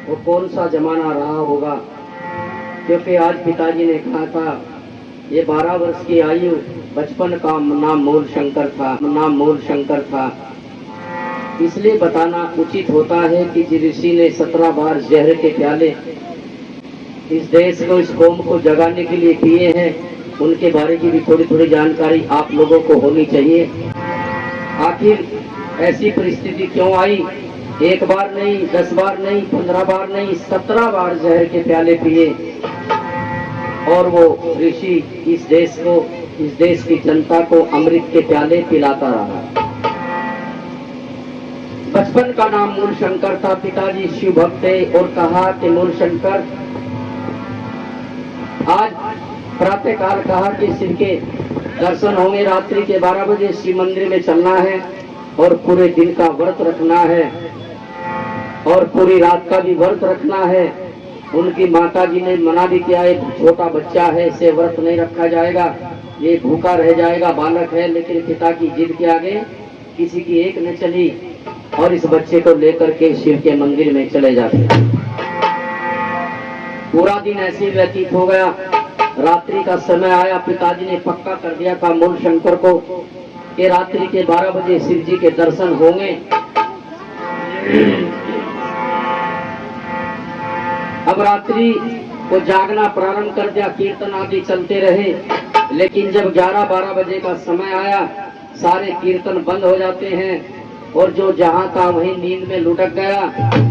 वो कौन सा जमाना रहा होगा, क्योंकि आज पिताजी ने कहा था ये 12 वर्ष की आयु बचपन का नाम मूल शंकर था। इसलिए बताना उचित होता है कि ऋषि ने 17 बार जहर के प्याले इस देश को, इस कौम को जगाने के लिए पिए हैं। उनके बारे की भी थोड़ी थोड़ी जानकारी आप लोगों को होनी चाहिए। आखिर ऐसी परिस्थिति क्यों आई? एक बार नहीं, 10 बार नहीं, 15 बार नहीं, 17 बार जहर के प्याले पिए और वो ऋषि इस देश की जनता को अमृत के प्याले पिलाता रहा। बचपन का नाम मूल शंकर था। पिताजी शिव भक्त थे और कहा कि मूल शंकर, आज प्रातः काल कहा कि शिव के दर्शन होंगे, रात्रि के 12 बजे शिव मंदिर में चलना है और पूरे दिन का व्रत रखना है और पूरी रात का भी व्रत रखना है। उनकी माता जी ने मना भी किया, एक छोटा बच्चा है, इसे व्रत नहीं रखा जाएगा, ये भूखा रह जाएगा, बालक है। लेकिन पिता की जिद के आगे किसी की एक न चली और इस बच्चे को लेकर के शिव के मंदिर में चले जाते। पूरा दिन ऐसे व्यतीत हो गया। रात्रि का समय आया, पिताजी ने पक्का कर दिया था मूल शंकर को कि रात्रि के 12 बजे शिव जी के दर्शन होंगे। अब रात्रि को जागना प्रारंभ कर दिया, कीर्तन आदि चलते रहे। लेकिन जब 11-12 बजे का समय आया, सारे कीर्तन बंद हो जाते हैं और जो जहां था वहीं नींद में लुढ़क गया।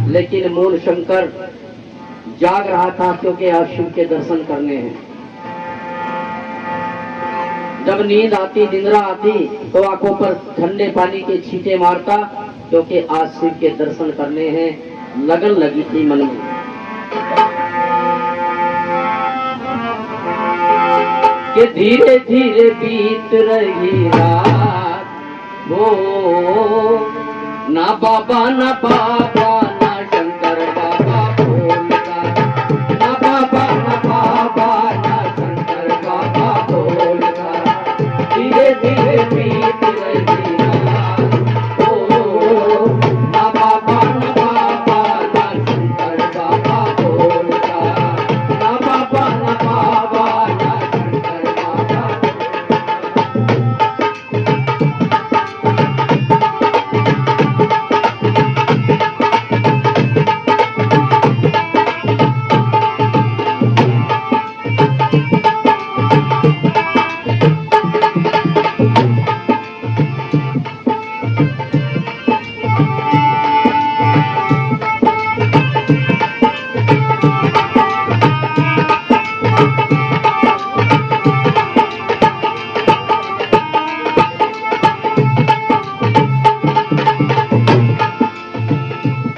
लेकिन मूल शंकर जाग रहा था, क्योंकि आज शिव के दर्शन करने हैं। जब नींद आती, निंद्रा आती, तो आंखों पर ठंडे पानी के छींटे मारता, क्योंकि आज शिव के दर्शन करने हैं। लगन लगी थी मन में। कि धीरे धीरे बीत रही रात, वो ना बाबा ना बाबा ना शंकर बाबा बोलता, ना बाबा ना बाबा ना शंकर बाबा बोलता। धीरे धीरे बीत रही रात, ओ ना बाबा ना बाबा ना शंकर बाबा बोलता, ना बाबा ना बाबा ना शंकर बाबा।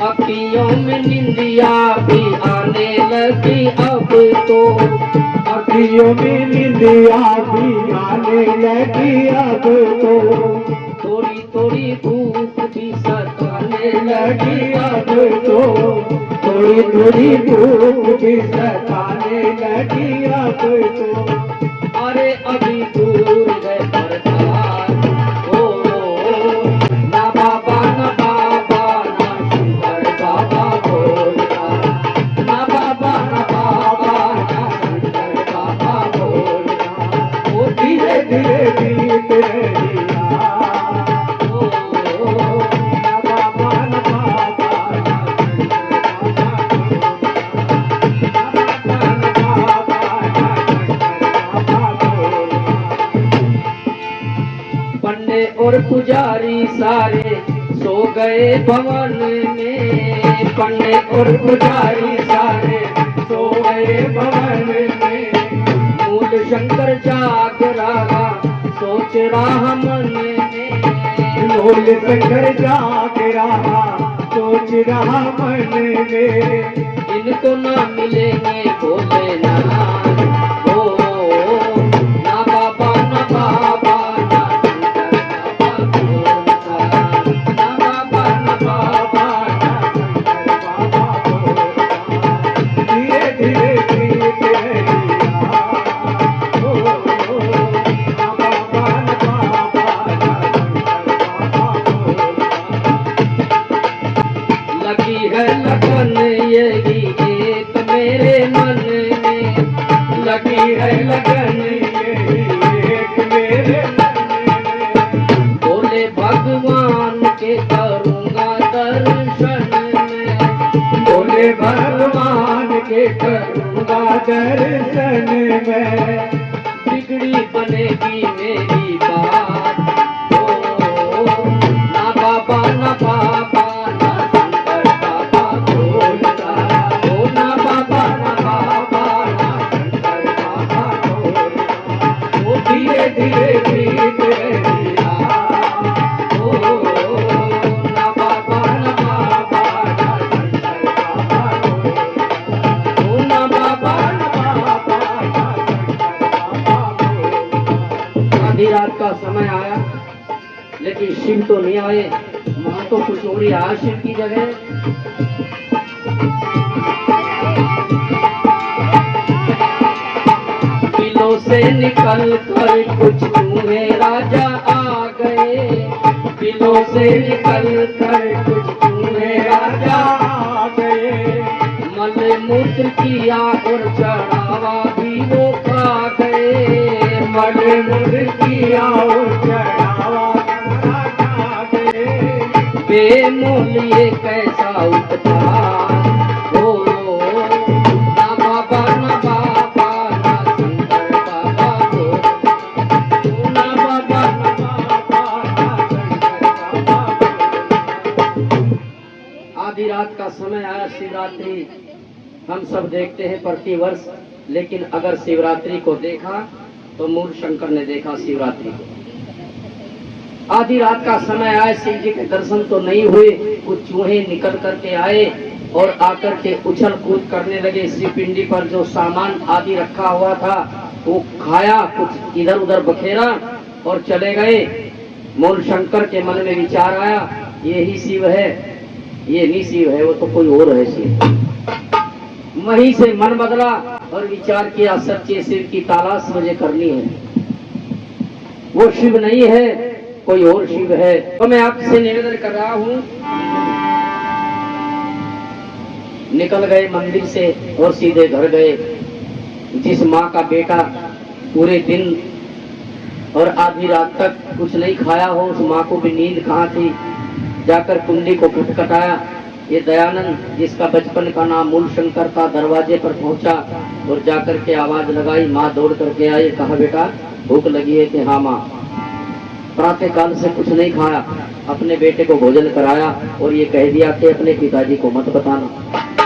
अखियों में निंदिया भी आने लगी अब तो, अखियों में निंदिया भी आने लगी अब तो, थोड़ी थोड़ी भूख भी सताने लगी अब तो, थोड़ी थोड़ी भूख भी सताने लगी अब तो। अरे अभी दूर है बरसात, ओ ना बाबा ना बाबा ना शंकर बाबा बोलता, ना बाबा ना बाबा ना शंकर बाबा बोलता। ओ धीरे धीरे धीरे बीत रही रात, ओ ना बाबा ना बाबा ना शंकर बाबा पंडे और पुजारी सारे सो गए भवन में, पंडे और पुजारी सारे सो गए भवन में, मूल शंकर जाग रहा, सोच रहा मन में। मूल शंकर जाग रहा, सोच रहा मन में। इनको ना मिलेंगे भोलेनाथ, ओ ना बाबा ना बाबा ना शंकर बाबा बोलता, ना बाबा ना बाबा ना शंकर बाबा बोलता। धीरे धीरे बीत रही रात, ओ ना बाबा ना बाबा ना शंकर बाबा बोलता। लगी है लगन ये लगी है लगन यही एक मेरे बोले भगवान के करूँगा दर्शन में, बोले भगवान के करूँगा दर्शन में, बिगड़ी बनेगी मेरी बात। ओ ना बाबा ना पापा ना शंकर बाबा बोलता, ओ ना बाबा ना पापा ना शंकर बाबा बोलता, वो धीरे धीरे प्रीत रहिया, ओ ना बाबा ना पापा ना शंकर बाबा बोलता, ओ ना बाबा ना बाबा शंकर बाबा आधी रात का समय आया, लेकिन शिव तो नहीं आए। वहां तो कुछ और ही आया शिव की जगह। बिलों से निकल कर कुछ चूहे राजा आ गए, बिलों से निकल कर कुछ चूहे राजा आ गए, मल मूत्र किया और चढ़ावा भी वो खा गए, मल मूत्र किया और चढ़ावा खा गए, बेमोल ये कैसा उपकार। ओ ना बाबा ना बाबा ना शंकर बाबा को, ओ ना बाबा ना बाबा ना शंकर बाबा को। आधी रात का समय आया, शिवरात्रि हम सब देखते हैं प्रतिवर्ष, लेकिन अगर शिवरात्रि को देखा तो मूल शंकर ने देखा शिवरात्रि को। आधी रात का समय आया, शिव जी के दर्शन तो नहीं हुए। कुछ चूहे निकल करके आए और आकर के उछल कूद करने लगे। शिव पिंडी पर जो सामान आदि रखा हुआ था वो खाया, कुछ इधर उधर बखेरा और चले गए। मूल शंकर के मन में विचार आया, ये ही शिव है, ये नहीं शिव है, वो तो कोई और है शिव। वहीं से मन बदला और विचार किया, सच्चे शिव की तलाश मुझे करनी है। वो शिव नहीं है, कोई और शिव है। तो मैं आपसे निवेदन कर रहा हूँ, निकल गए मंदिर से और सीधे घर गए। जिस माँ का बेटा पूरे दिन और आधी रात तक कुछ नहीं खाया हो, उस माँ को भी नींद कहाँ थी। जाकर कुंडी को खटखटाया। ये दयानंद, जिसका बचपन का नाम मूल शंकर था, दरवाजे पर पहुंचा और जाकर के आवाज लगाई। माँ दौड़ करके आई, कहा बेटा भूख लगी है? कि हाँ माँ। प्रातः काल से कुछ नहीं खाया, अपने बेटे को भोजन कराया और ये कह दिया कि अपने पिताजी को मत बताना।